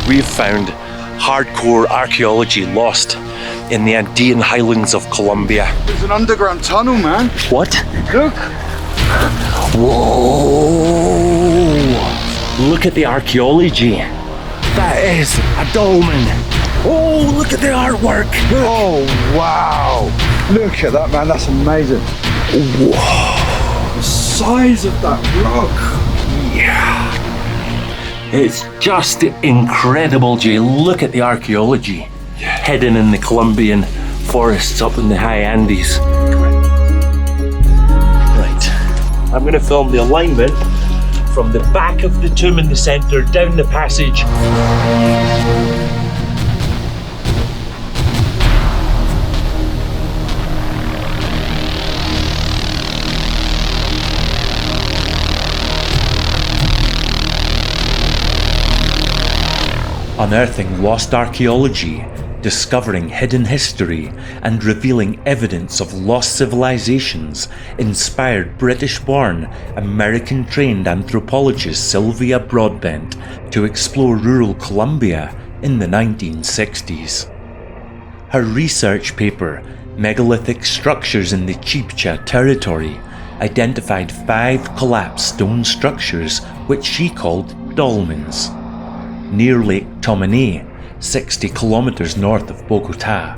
we've found hardcore archaeology lost in the Andean highlands of Colombia. There's an underground tunnel, man. What? Look. Whoa! Look at the archaeology. That is a dolmen. Oh, look at the artwork. Look. Oh, wow. Look at that, man. That's amazing. Whoa. The size of that rock. Yeah. It's just incredible, Jay. Look at the archaeology hidden in the Colombian forests up in the high Andes. Right. I'm going to film the alignment from the back of the tomb in the center down the passage. Unearthing lost archaeology, discovering hidden history, and revealing evidence of lost civilizations inspired British-born, American-trained anthropologist Sylvia Broadbent to explore rural Colombia in the 1960s. Her research paper, Megalithic Structures in the Chibcha Territory, identified 5 collapsed stone structures which she called dolmens, near Lake Tomine, 60 kilometers north of Bogota.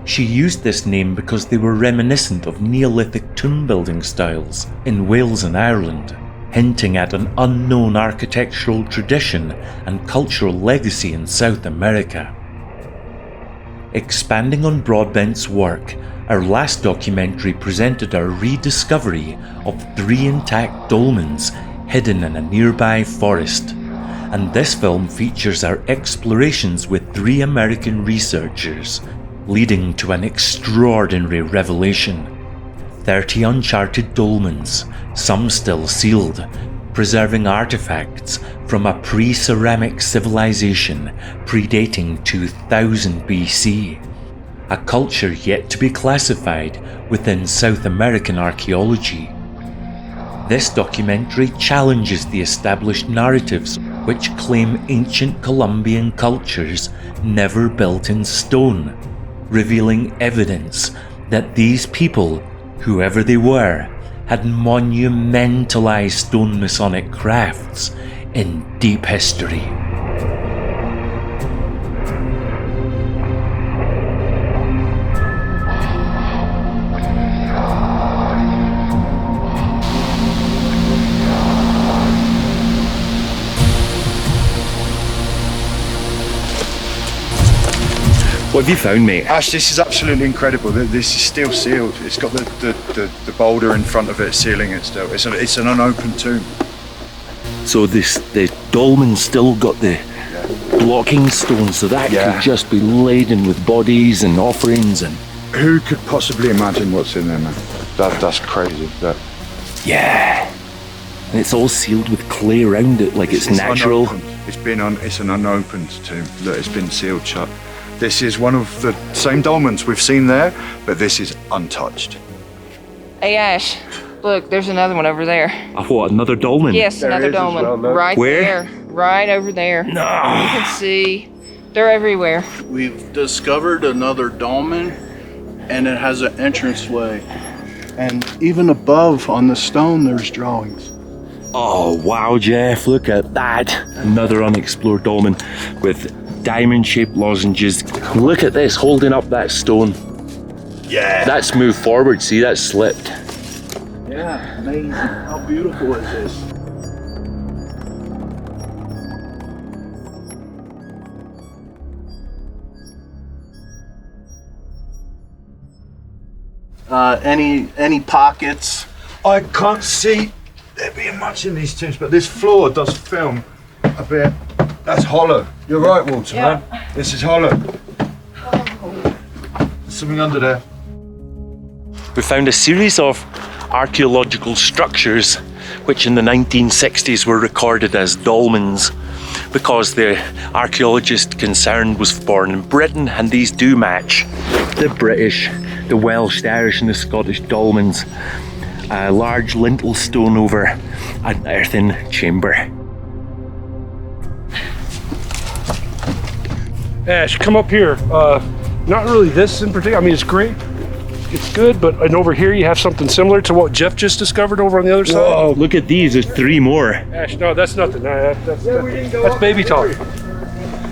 She used this name because they were reminiscent of Neolithic tomb building styles in Wales and Ireland, hinting at an unknown architectural tradition and cultural legacy in South America. Expanding on Broadbent's work, our last documentary presented our rediscovery of 3 intact dolmens hidden in a nearby forest. And this film features our explorations with 3 American researchers, leading to an extraordinary revelation. 30 uncharted dolmens, some still sealed, preserving artifacts from a preceramic civilization predating 2000 BC, a culture yet to be classified within South American archaeology. This documentary challenges the established narratives which claim ancient Colombian cultures never built in stone, revealing evidence that these people, whoever they were, had monumentalised stone masonic crafts in deep history. What have you found, mate? Ash, this is absolutely incredible. This is still sealed. It's got the boulder in front of it sealing it still. It's an unopened tomb. So the dolmen still got the blocking stones, so that could just be laden with bodies and offerings and... Who could possibly imagine what's in there, man? That's crazy. Yeah. And it's all sealed with clay around it, like it's natural. Unopened. It's an unopened tomb. Look, it's been sealed shut. This is one of the same dolmens we've seen there, but this is untouched. Hey Ash, look, there's another one over there. What, another dolmen? Yes, There another is as dolmen. well, Right Where? there. Right over there. No. You can see. They're everywhere. We've discovered another dolmen, and it has an entranceway. And even above on the stone, there's drawings. Oh wow, Jeff, look at that. Another unexplored dolmen with diamond-shaped lozenges. Look at this, holding up that stone. Yeah. That's moved forward, see, that's slipped. Yeah, amazing. How beautiful is this? Any pockets? I can't see there being much in these tombs, but this floor does film a bit. That's hollow. You're right, Walter, man. This is hollow. There's something under there. We found a series of archaeological structures which in the 1960s were recorded as dolmens because the archaeologist concerned was born in Britain, and these do match the British, the Welsh, the Irish and the Scottish dolmens. A large lintel stone over an earthen chamber. Ash, come up here. Not really this in particular. I mean, it's great. It's good, but and over here you have something similar to what Jeff just discovered over on the other side. Oh, look at these. There's 3 more. Ash, no, that's nothing. That's baby talk.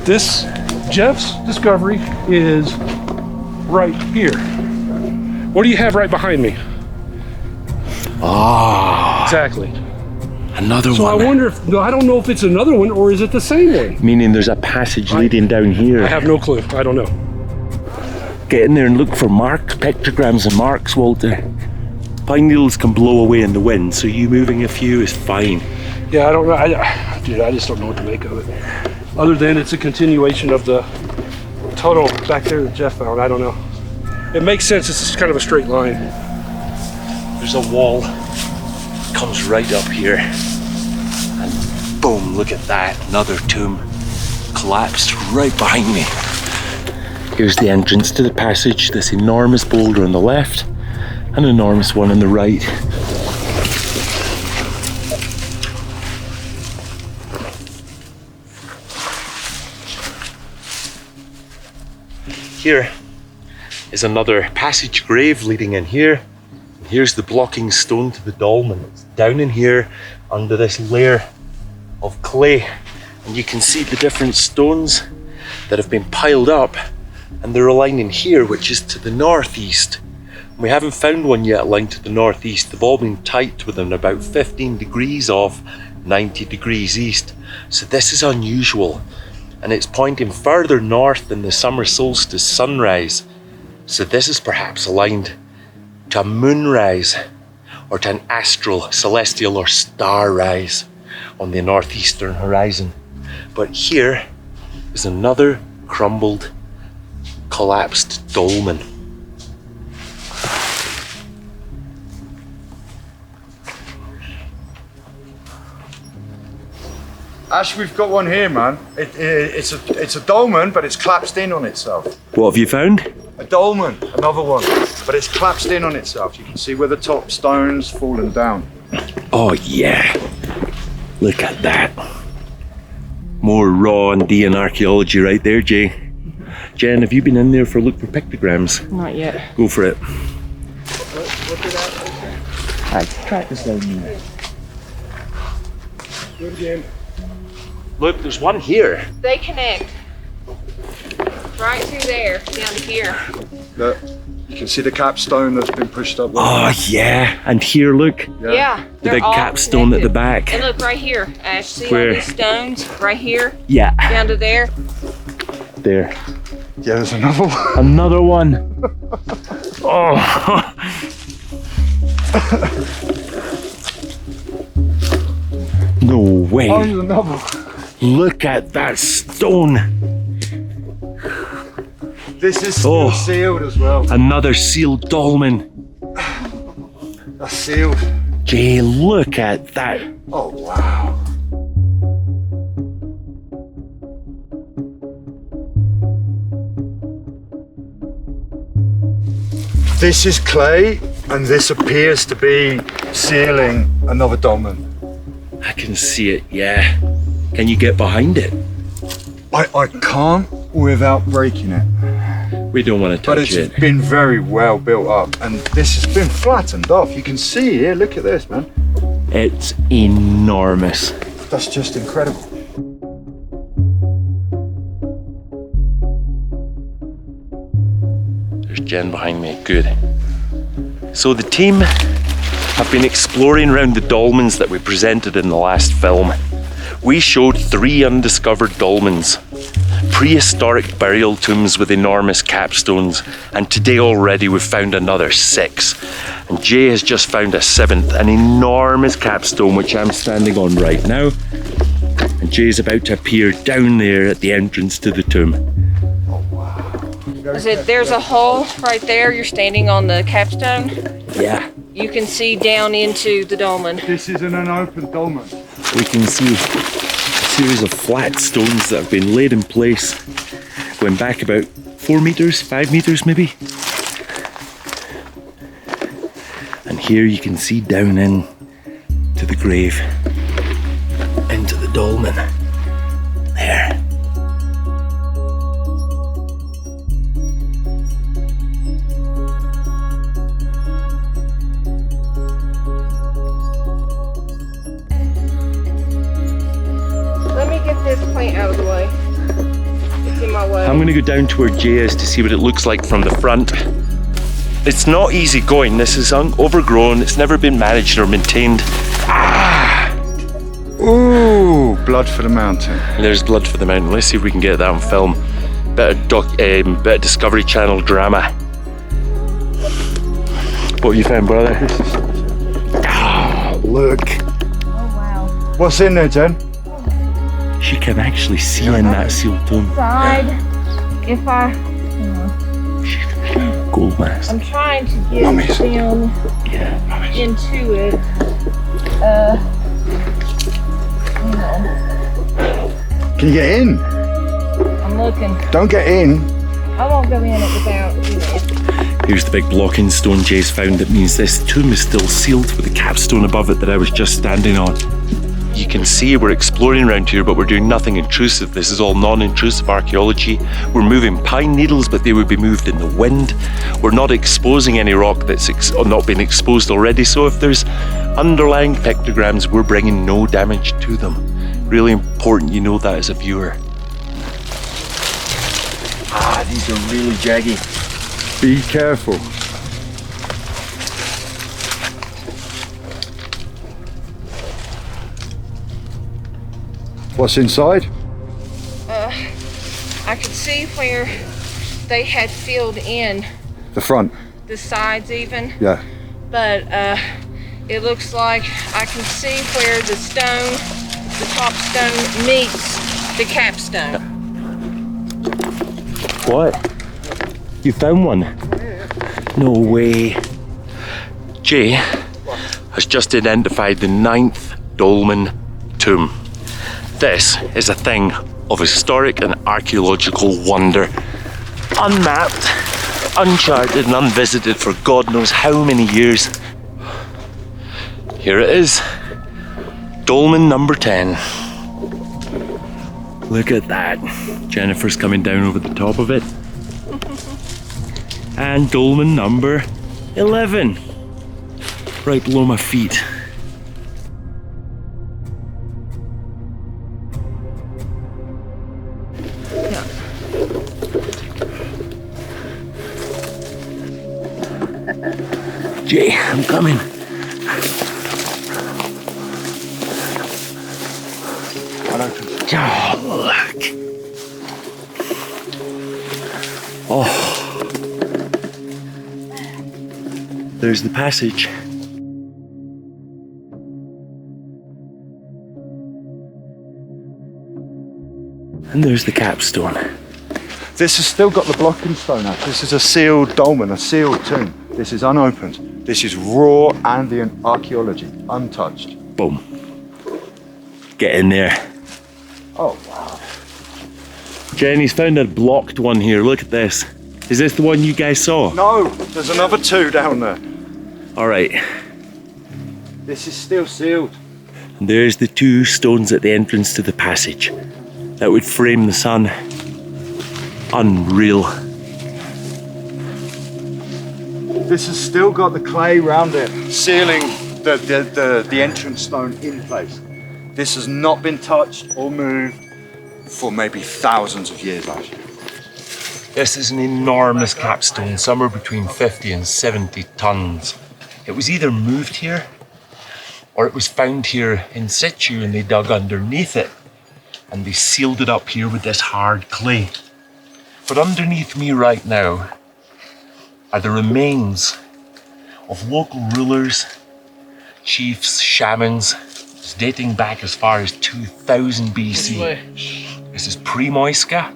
This, Jeff's discovery is right here. What do you have right behind me? Ah, Exactly. another So one. I wonder if, no, I don't know if it's another one or is it the same one? Meaning there's a passage leading down here. I have no clue. I don't know. Get in there and look for marks, pictograms and marks, Walter. Pine needles can blow away in the wind, so you moving a few is fine. Yeah, I don't know. Dude, I just don't know what to make of it. Other than it's a continuation of the tunnel back there that Jeff found. I don't know. It makes sense. It's just kind of a straight line. There's a wall, comes right up here, and boom, look at that, another tomb collapsed right behind me. Here's the entrance to the passage, this enormous boulder on the left, an enormous one on the right. Here is another passage grave leading in here. Here's the blocking stone to the dolmen. It's down in here under this layer of clay. And you can see the different stones that have been piled up, and they're aligned in here, which is to the northeast. We haven't found one yet aligned to the northeast. They've all been tight within about 15 degrees off 90 degrees east. So this is unusual. And it's pointing further north than the summer solstice sunrise. So this is perhaps aligned to a moonrise or to an astral, celestial or star rise on the northeastern horizon. But here is another crumbled, collapsed dolmen. Ash, we've got one here, man. It's a dolmen, but it's collapsed in on itself. What have you found? A dolmen, another one, but it's collapsed in on itself. You can see where the top stone's fallen down. Oh yeah, look at that. More raw and Indian archaeology right there, Jay. Jen, have you been in there for a look for pictograms? Not yet. Go for it. Hey, track this down here. Do it again. Look, there's one here. They connect right through there, down to here. Look, you can see the capstone that's been pushed up. Oh yeah, and here look, Yeah. the they're big all capstone at the connected. back. And look right here, Ash. See Where? all these stones right here, Yeah, down to there. there. Yeah, there's another one. Another one. Oh. No way. Oh, there's another one. Look at that stone. This is still Oh. sealed as well. Another sealed dolmen. That's sealed. Jay, look at that. Oh, wow. This is clay, and this appears to be sealing another dolmen. I can see it, yeah. Can you get behind it? I can't without breaking it, We don't want to but touch it's it. been very well built up, and this has been flattened off. You can see here, look at this, man. It's enormous. That's just incredible. There's Jen behind me, good. So the team have been exploring around the dolmens that we presented in the last film. We showed 3 undiscovered dolmens, prehistoric burial tombs with enormous capstones, and today already we've found another 6. And Jay has just found a 7th, an enormous capstone which I'm standing on right now. And Jay's about to appear down there at the entrance to the tomb. I said, there's a hole right there. You're standing on the capstone. Yeah, You can see down into the dolmen. This isn't an open dolmen. we can see a series of flat stones that have been laid in place, going back about 4 meters, 5 meters maybe. And here you can see down in to the grave, into the dolmen. There. get this plant out of the way. It's in my way. I'm gonna go down to where Jay is to see what it looks like from the front. It's not easy going. This is overgrown. It's never been managed or maintained. Ooh, blood for the mountain. There's blood for the mountain. Let's see if we can get that on film. Bit of Discovery Channel drama. What have you found, brother? Look. Oh wow. What's in there, Jen? You can actually see in that sealed tomb. Side. If I, Gold mask. I'm trying to get down into it. Can you get in? I'm looking. Don't get in. I won't go in it without. Here's the big blocking stone Jay's found. That means this tomb is still sealed with the capstone above it that I was just standing on. You can see we're exploring around here, but we're doing nothing intrusive. This is all non-intrusive archaeology. We're moving pine needles, but they would be moved in the wind. We're not exposing any rock that's not been exposed already, so if there's underlying pictograms, we're bringing no damage to them. Really important you know that as a viewer. These are really jaggy. Be careful. What's inside? I could see where they had filled in The front. the sides even, Yeah. but it looks like I can see where the stone, the top stone meets the capstone. What? You found one? No way. Jay has just identified the 9th dolmen tomb. This is a thing of historic and archaeological wonder. Unmapped, uncharted and unvisited for God knows how many years. Here it is. Dolmen number 10. Look at that. Jennifer's coming down over the top of it. And dolmen number 11. Right below my feet. Jay, I'm coming. Oh, look. Oh. There's the passage. And there's the capstone. This has still got the blocking stone out. This is a sealed dolmen, a sealed tomb. This is unopened. This is raw Andean archaeology, untouched. Boom. Get in there. Oh, wow. Jenny's found a blocked one here. Look at this. Is this the one you guys saw? No, there's another 2 down there. All right. This is still sealed. And there's the 2 stones at the entrance to the passage. That would frame the sun. Unreal. This has still got the clay round it, sealing the entrance stone in place. This has not been touched or moved for maybe thousands of years, actually. This is an enormous capstone, somewhere between 50 and 70 tons. It was either moved here, or it was found here in situ and they dug underneath it, and they sealed it up here with this hard clay. But underneath me right now are the remains of local rulers, chiefs, shamans, dating back as far as 2000 BC. This is pre-Moisca,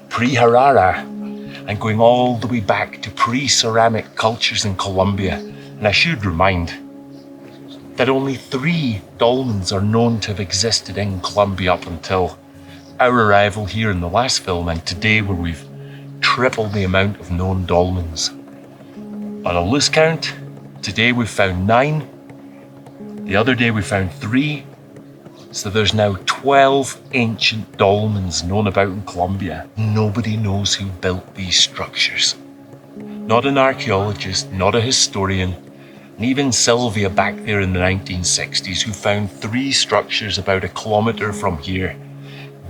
pre-Harara, and going all the way back to pre-ceramic cultures in Colombia. And I should remind that only 3 dolmens are known to have existed in Colombia up until our arrival here in the last film, and today where we've tripled the amount of known dolmens. On a loose count, today we've found 9. The other day we found 3. So there's now 12 ancient dolmens known about in Colombia. Nobody knows who built these structures. Not an archaeologist, not a historian, and even Sylvia back there in the 1960s, who found 3 structures about 1 kilometre from here,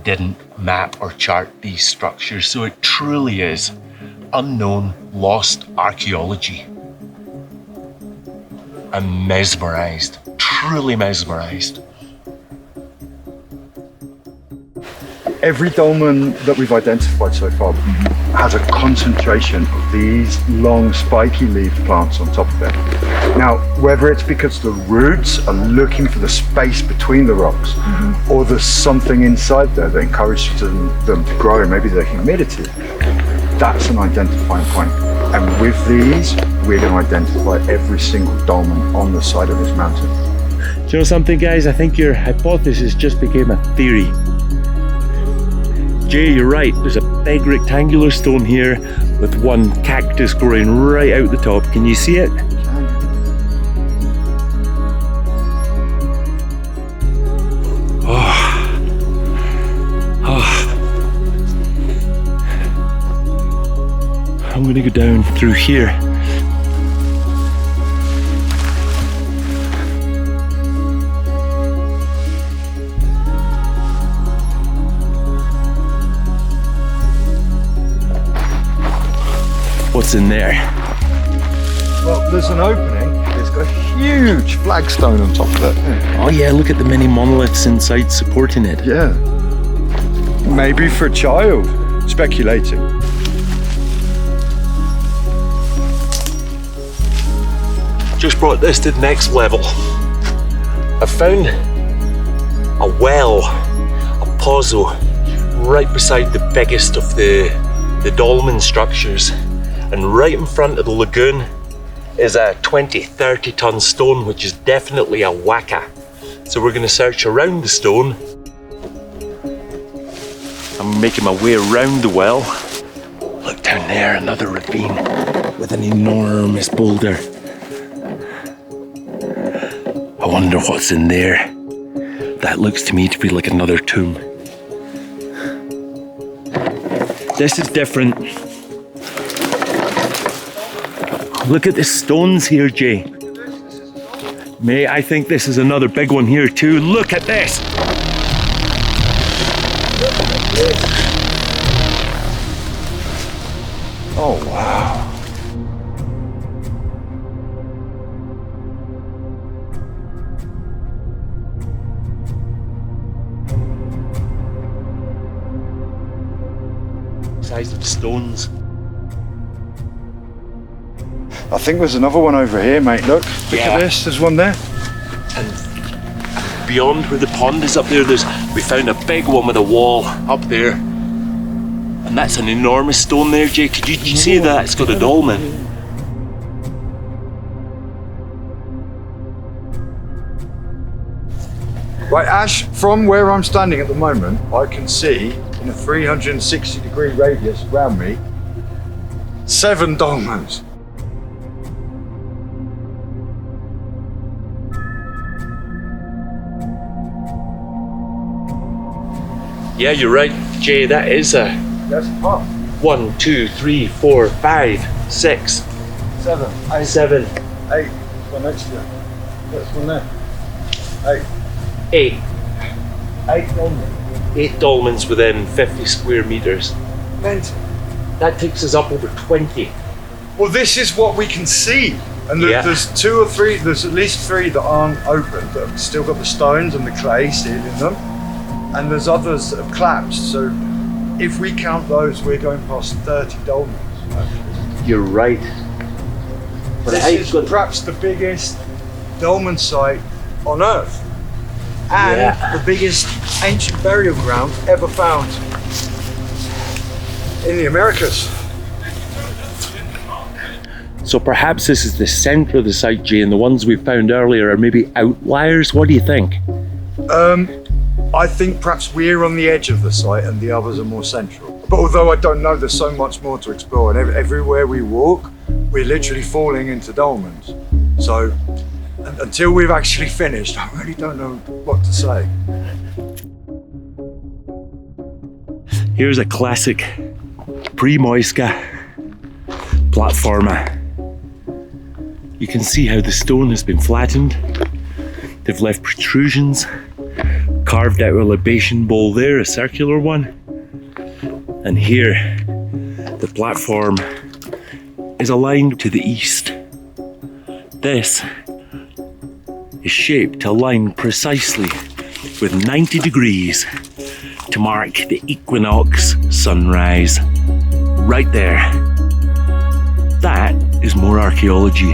didn't map or chart these structures, so it truly is unknown, lost archaeology. I'm mesmerised, truly mesmerised. Every dolmen that we've identified so far has a concentration of these long spiky leaf plants on top of it. Now, whether it's because the roots are looking for the space between the rocks, or there's something inside there that encourages them to grow, and maybe the humidity, that's an identifying point. And with these, we're going to identify every single dolmen on the side of this mountain. Do you know something, guys? I think your hypothesis just became a theory. Jay, you're right. There's a big rectangular stone here with one cactus growing right out the top. Can you see it? I'm gonna go down through here. What's in there? Well, there's an opening. It's got a huge flagstone on top of it. Oh yeah, look at the many monoliths inside supporting it. Yeah. Maybe for a child. Speculating. Just brought this to the next level. I found a well, a pozzo, right beside the biggest of the dolmen structures. And right in front of the lagoon is a 20-30 ton stone, which is definitely a waka. So we're gonna search around the stone. I'm making my way around the well. Look down there, another ravine with an enormous boulder. I wonder what's in there. That looks to me to be like another tomb. This is different. Look at the stones here, Jay. May, I think this is another big one here too. Look at this. Oh, wow. Size of the stones. I think there's another one over here, mate. Look at this. There's one there. And beyond where the pond is up there, we found a big one with a wall up there. And that's an enormous stone there, Jay. Could you see that? It's got a dolmen. Right, Ash, from where I'm standing at the moment, I can see in a 360-degree radius around me 7 dolmens. Yeah, you're right, Jay. That is a That's up. 1, 2, 3, 4, 5, 6, 7, 8, 7, 8. One next to you. That's one there. 8. 8. 8 dolmens. 8 dolmens within 50 square meters. Mental. That takes us up over 20. Well, this is what we can see. And Yeah. there's 2 or 3, there's at least 3 that aren't open, that have still got the stones and the clay sealing them. And there's others that have collapsed. So if we count those, we're going past 30 dolmens. You're right. But This is perhaps the biggest dolmen site on Earth. And the biggest ancient burial ground ever found in the Americas. So perhaps this is the centre of the site, Jay, and the ones we found earlier are maybe outliers. What do you think? I think perhaps we're on the edge of the site and the others are more central. But although I don't know, there's so much more to explore, and everywhere we walk, we're literally falling into dolmens. So until we've actually finished, I really don't know what to say. Here's a classic pre-Moisca platforma. You can see how the stone has been flattened. They've left protrusions, carved out libation bowl there, a circular one. And here, the platform is aligned to the east. This is shaped to align precisely with 90 degrees to mark the equinox sunrise. Right there. That is more archaeology.